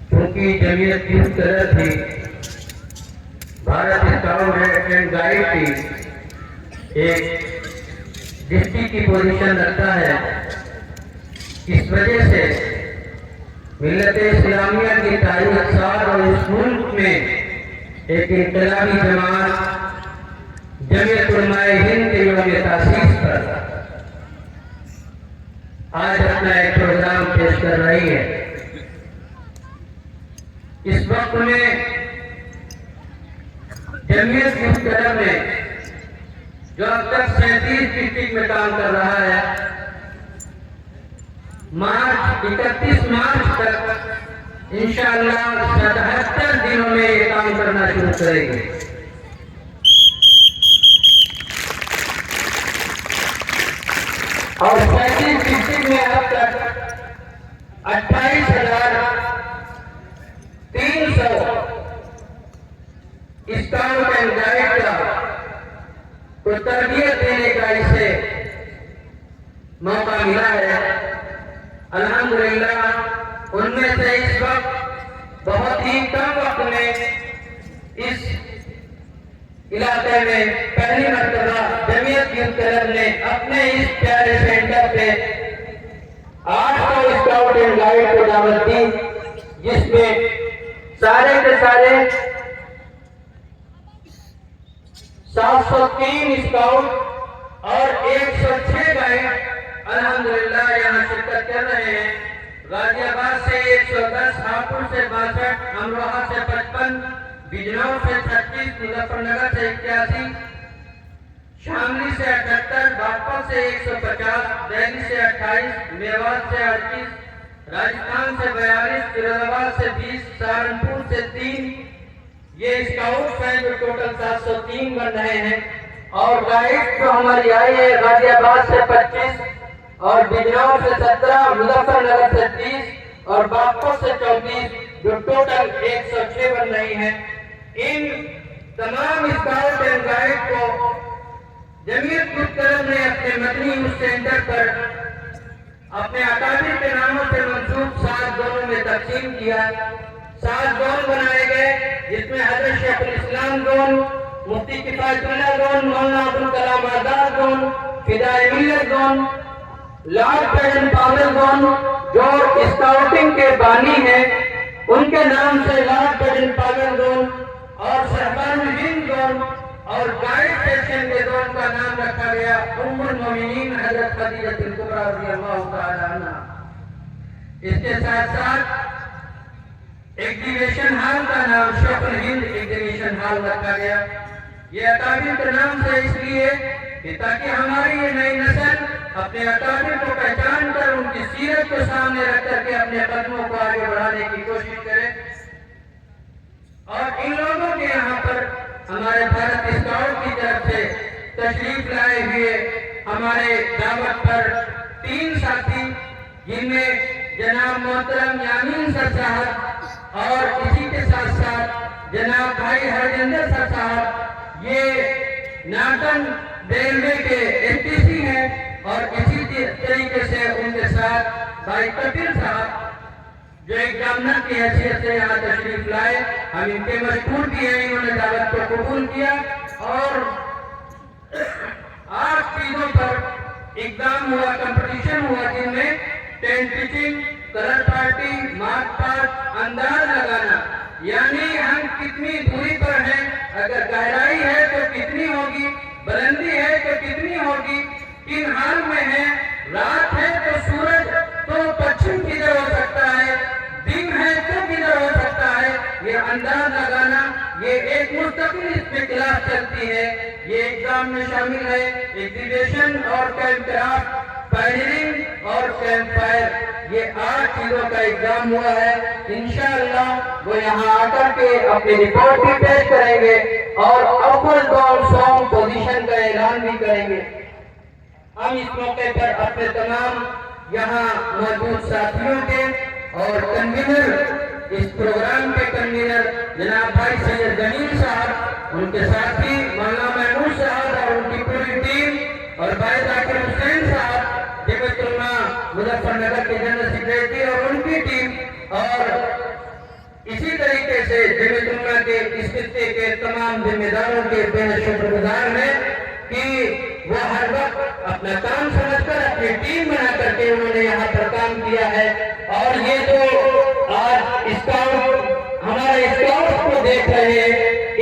क्योंकि जमीयत किस तरह थी, भारत स्काउट एंड गाइड की एक डिस्ट्रिक्ट की पोजीशन रखता है। इस वजह से मिल्लत इस्लामिया की तारीख साल और इस मुल्क में एक इनकलाबी जमात जमीयत उलमाए हिंद के यौम तासीस पर आज अपना एक प्रोग्राम पेश कर रही है। इस वक्त में जमीयत की तरफ में जो अब तक 37 डिस्ट्रिक्ट में काम कर रहा है, 31 मार्च तक इंशाअल्लाह 77 दिनों में ये काम करना शुरू करेंगे। और 37 डिस्ट्रिक्ट में अब तक 28,300 स्काउट एंड गाइड को तरबियत देने का इसे मौका मिला है। अल्हम्दुलिल्लाह उनमें से इस वक्त बहुत ही कम वक्त में इस इलाके में पहली मर्तबा जमीयत की तरफ ने अपने इस प्यारे सेंटर पे 800 स्काउट एंड गाइड को दावत दी, जिसमें सारे के सारे 703 स्काउट और 106 गाइड अल्हम्दुलिल्लाह यहाँ शिरकत कर रहे हैं। गाजियाबाद से 110, हापुड़ से 62, अमरोहा से 55, बिजनौर से 36, मुजफ्फरनगर से 81, शामली से 78, बागपत से 150, दिल्ली से 28, मेवात से 38, राजस्थान से 42, फिरोजाबाद से 20, सहारनपुर से 3, ये स्काउट्स हैं जो टोटल 703 बन रहे हैं। और गाइड जो हमारी आई है गाजियाबाद से 25 और बिजनौर से 17, मुजफ्फरनगर से 30 और बागपत से 34, जो टोटल 106 बन रही हैं। इन तमाम स्काउट एंड गाइड को जमीयत की तरफ ने अपने मदनी उस सेंटर पर अपने अकाबिर के नामों से मंसूब 7 जोनों में तकसीम किया। 7 जोन बनाए गए, जिसमें Hazrat Sheikhul Islam zone, Mufti Kifayatullah zone, Maulana Abdul Kalam Azad zone, Fidaye Millat zone, lord Baden Powell zone, जो स्काउटिंग के बानी हैं उनके नाम से लॉर्ड बैडन पावेल जोन, और सहबानुल हिंद जोन और गाइड सेक्शन के जोन का नाम रखा गया उम्मुल मोमिनीन हजरत खदीजतुल कुबरा रज़ियल्लाहु तआला अन्हा। इसके साथ साथ एग्जीबिशन हॉल का नाम शेखुल हिंद एग्जीबिशन हॉल रखा गया। ये अकाबिर के नाम से इसलिए कि ताकि हमारी ये नई नस्ल अपने अकाबिर को पहचान कर उनकी सीरत को सामने रख करके अपने कदमों को आगे बढ़ाने की कोशिश करे। और इन लोगों के यहाँ पर हमारे भारत स्काउट की तरफ से तशरीफ लाए हुए हमारे दावत पर 3 साथी, जिनमें जनाब मोहतरम यामीन सर साहब और इसी के साथ साथ जनाब भाई हरजिंदर सर साहब, ये नाटन रेलवे के एसटीसी हैं। और इसी तरीके से उनके साथ भाई कपिल साहब जो एग्जामिनर की हैसियत से यहाँ तशरीफ लाए। हम इनके मशहूर भी हैं, इन्होंने दावत को कबूल किया और 8 चीजों पर एग्जाम हुआ, कंपटीशन हुआ, जिनमें tent pitching, colour party, mark past, अंदाज लगाना, यानी हम कितनी दूरी पर हैं, अगर गहराई है तो कितनी होगी, बुलंदी है तो कितनी होगी, किन हाल में है, रात है तो सूरज तो पश्चिम किधर हो सकता है, दिन है तो किधर हो सकता है, ये अंदाज लगाना, ये एक मुस्तकिल इसमें क्लास चलती है। ये एग्जाम में शामिल है एग्जीबिशन और कैंप फायरिंग और कैंप फायर, ये 8 चीजों का एग्जाम हुआ है। इंशाअल्लाह वो यहाँ आकर के अपनी रिपोर्ट भी पेश करेंगे और अव्वल जोन सॉन्ग पोजीशन का ऐलान भी करेंगे। हम इस मौके पर अपने तमाम यहाँ मौजूद साथियों के और कन्वीनर, इस प्रोग्राम के कन्वीनर जनाब भाई सैयद जमील साहब, उनके साथी मौलाना महमूद साहब और उनकी पूरी टीम, और भाई जाकिर हुसैन साहब जमीयतुल्लाह मुजफ्फरनगर के जनरल सेक्रेटरी और उनकी टीम, और इसी तरीके से जमीयतुल्लाह के इस खित्ते के तमाम जिम्मेदारों के बेहद शुक्रगुजार हैं कि वो हर वक्त अपना काम समझकर अपनी टीम बना करके उन्होंने यहाँ पर काम किया है। और ये जो आज स्काउट हमारे स्काउट को देख रहे हैं,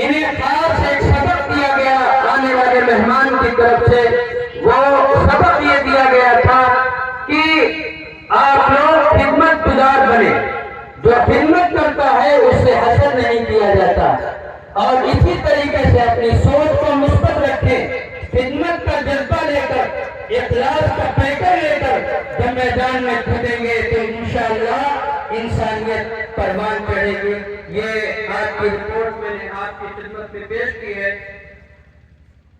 इन्हें खास एक सबक दिया गया आने वाले मेहमान की तरफ से। वो सबक ये दिया गया था कि आप लोग खिदमत गुजार बने, जो खिदमत करता है उससे हसद नहीं किया जाता। और इसी तरीके से अपनी सोच को मुस्बत रखें, खिदमत का जज्बा लेकर, इखलास का पैकर लेकर जब मैदान में कूदेंगे तो इंशाअल्लाह इंसानियत परवान चढ़ेगी। ये आज की रिपोर्ट मैंने आपकी खिदमत में पेश की है।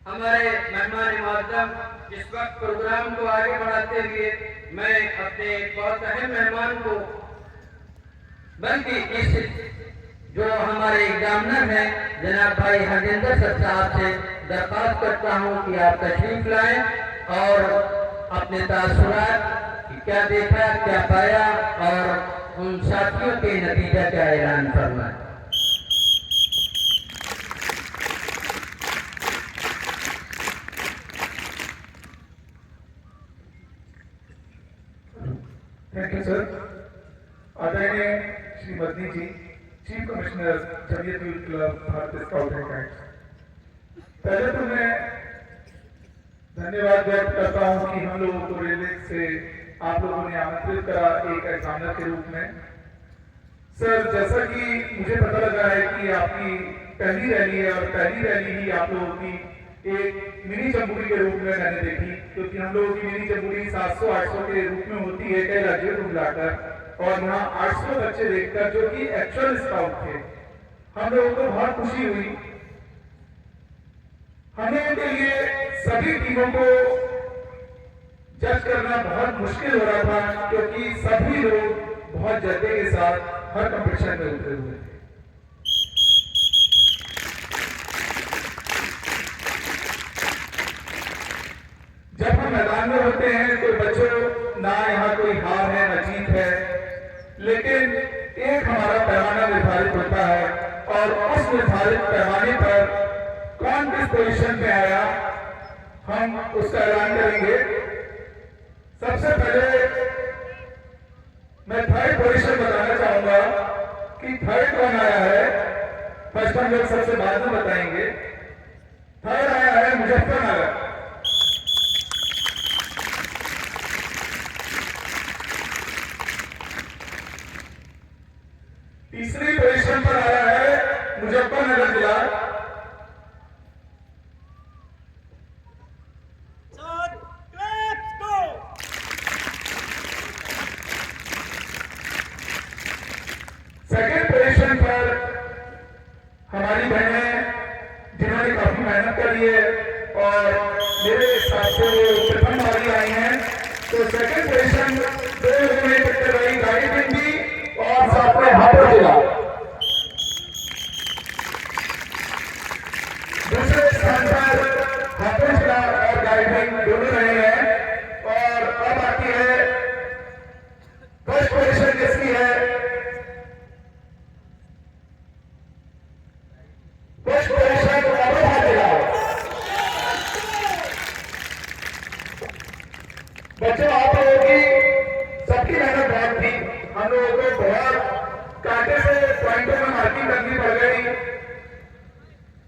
हमारे मेहमान मुअज़्ज़म, इस वक्त प्रोग्राम को आगे बढ़ाते हुए मैं अपने बहुत अहम मेहमान को, बल्कि इस जो हमारे एग्जामिनर हैं जनाब भाई हरजिंदर सर साहब से दरख्वास्त करता हूं कि आप तशरीफ लाएं और अपने तासुरात कि क्या देखा, क्या पाया और उन साथियों के नतीजा का ऐलान फरमाएं। Thank you sir. आदरणीय श्री मदनी जी, चीफ कमिश्नर जमीयत उल club Bharat scout and guides, पहले तो मैं धन्यवाद व्यक्त करता हूं कि हम लोगों को रेलवे से आप लोगों ने आमंत्रित करा एक एग्जामिनर के रूप में। सर, जैसा कि मुझे पता लगा है कि आपकी पहली रैली है और पहली रैली ही आप लोगों की एक मिनी जम्बूरी के रूप में मैंने देखी, क्योंकि हम लोगों की मिनी जम्बूरी 700-800 के रूप में होती है कई राज्यों को मिलाकर, और यहाँ 800 बच्चे देखकर जो कि एक्चुअल स्काउट थे, हम लोगों को बहुत खुशी हुई। हमें उनके लिए सभी टीमों को जज करना बहुत मुश्किल हो रहा था, क्योंकि सभी लोग बहुत जज्बे के साथ हर कंपटीशन में उतरे हुए थे। जब हम मैदान में होते हैं तो बच्चों, ना यहाँ कोई हार है ना जीत है, लेकिन एक हमारा पैमाना निर्धारित होता है और उस निर्धारित पैमाने पर कौन किस पोजीशन में आया हम उसका ऐलान करेंगे। सबसे पहले मैं थर्ड पोजीशन बताना चाहूंगा कि थर्ड कौन आया है। फर्स्ट हम लोग सबसे बाद में बताएंगे। थर्ड आया है मुजफ्फरनगर। तीसरी पोजीशन पर आया है मुजफ्फरनगर जिला। सेकेंड पोजीशन पर हमारी बहनें जिन्होंने काफी मेहनत करी है और मेरे हिसाब से वो प्रथम बारी आई हैं, तो सेकेंड पोजीशन 2 लोगों ने टक्कर लगाई, गाजीपुर और साथ में हापुड़ जिला। दूसरे स्थान पर हापुड़ जिला और गाजीपुर दोनों रहे हैं। और अब आती है फर्स्ट पोजीशन किसकी है। फर्स्ट पोजीशन अमरोहा जिला। बच्चों, आप लोगों की सबकी मेहनत बहुत थी, हम लोगों को बहुत कांटे से पॉइंटों में मार्किंग करनी पड़ गई,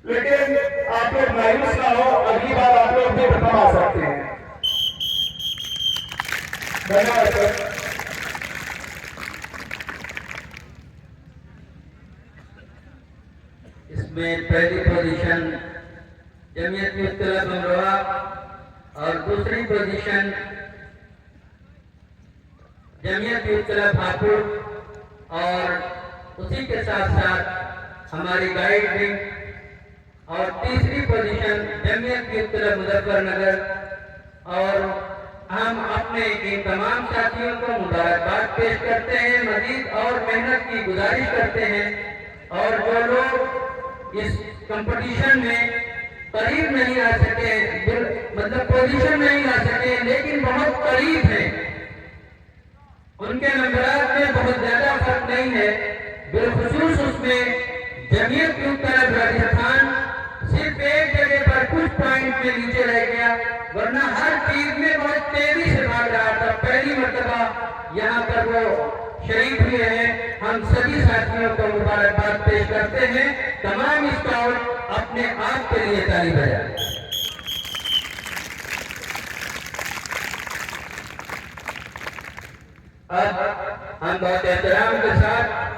लेकिन आप लोग मायूस ना हो, अगली बार आप लोग भी प्रथम आ सकते हैं। धन्यवाद सर। इसमें पहली पोजीशन जमीयत मुख्तलिफ अमरोहा और दूसरी पोजीशन जमीयत मुख्तलिफ हापुड़, और उसी के साथ साथ हमारी गाइड विंग, और तीसरी पोजीशन जमीयत मुख्तलिफ मुजफ्फरनगर। और हम अपने इन तमाम साथियों को मुबारकबाद पेश करते हैं, मजीद और मेहनत की गुजारिश करते हैं। और जो लोग इस कंपटीशन में करीब नहीं आ सके, मतलब पोजीशन नहीं ला सके, लेकिन बहुत करीब है, उनके नंबरात में बहुत ज्यादा फर्क नहीं है, बिलखुसूस उसमें जमीयत की तरफ राजस्थान सिर्फ एक जगह पर कुछ पॉइंट में नीचे रह गया, वरना हर चीज में बहुत तेजी से भाग रहा था। पहली मर्तबा यहाँ पर वो शरीक हुए हैं। हम सभी साथियों को मुबारकबाद पेश करते हैं। तमाम स्काउट अपने आप के लिए ताली बजाएं। अब हम बहुत एहतराम के साथ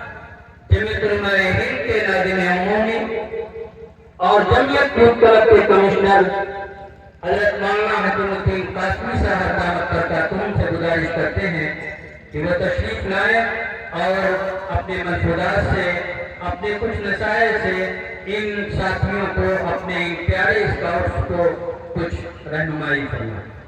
जमीयत उलमा हिंद के नाज़िम अमूमी और जमीयत यूथ क्लब के कमिश्नर हज़रत मौलाना हकीमुद्दीन कासमी साहब दामत बरकातहूम से गुजारिश करते हैं कि वह तशरीफ लाएं और अपने मशवरात से, अपने कुछ नसाइल से इन साथियों को, अपने प्यारे स्काउट्स को कुछ रहनुमाई फरमाएं।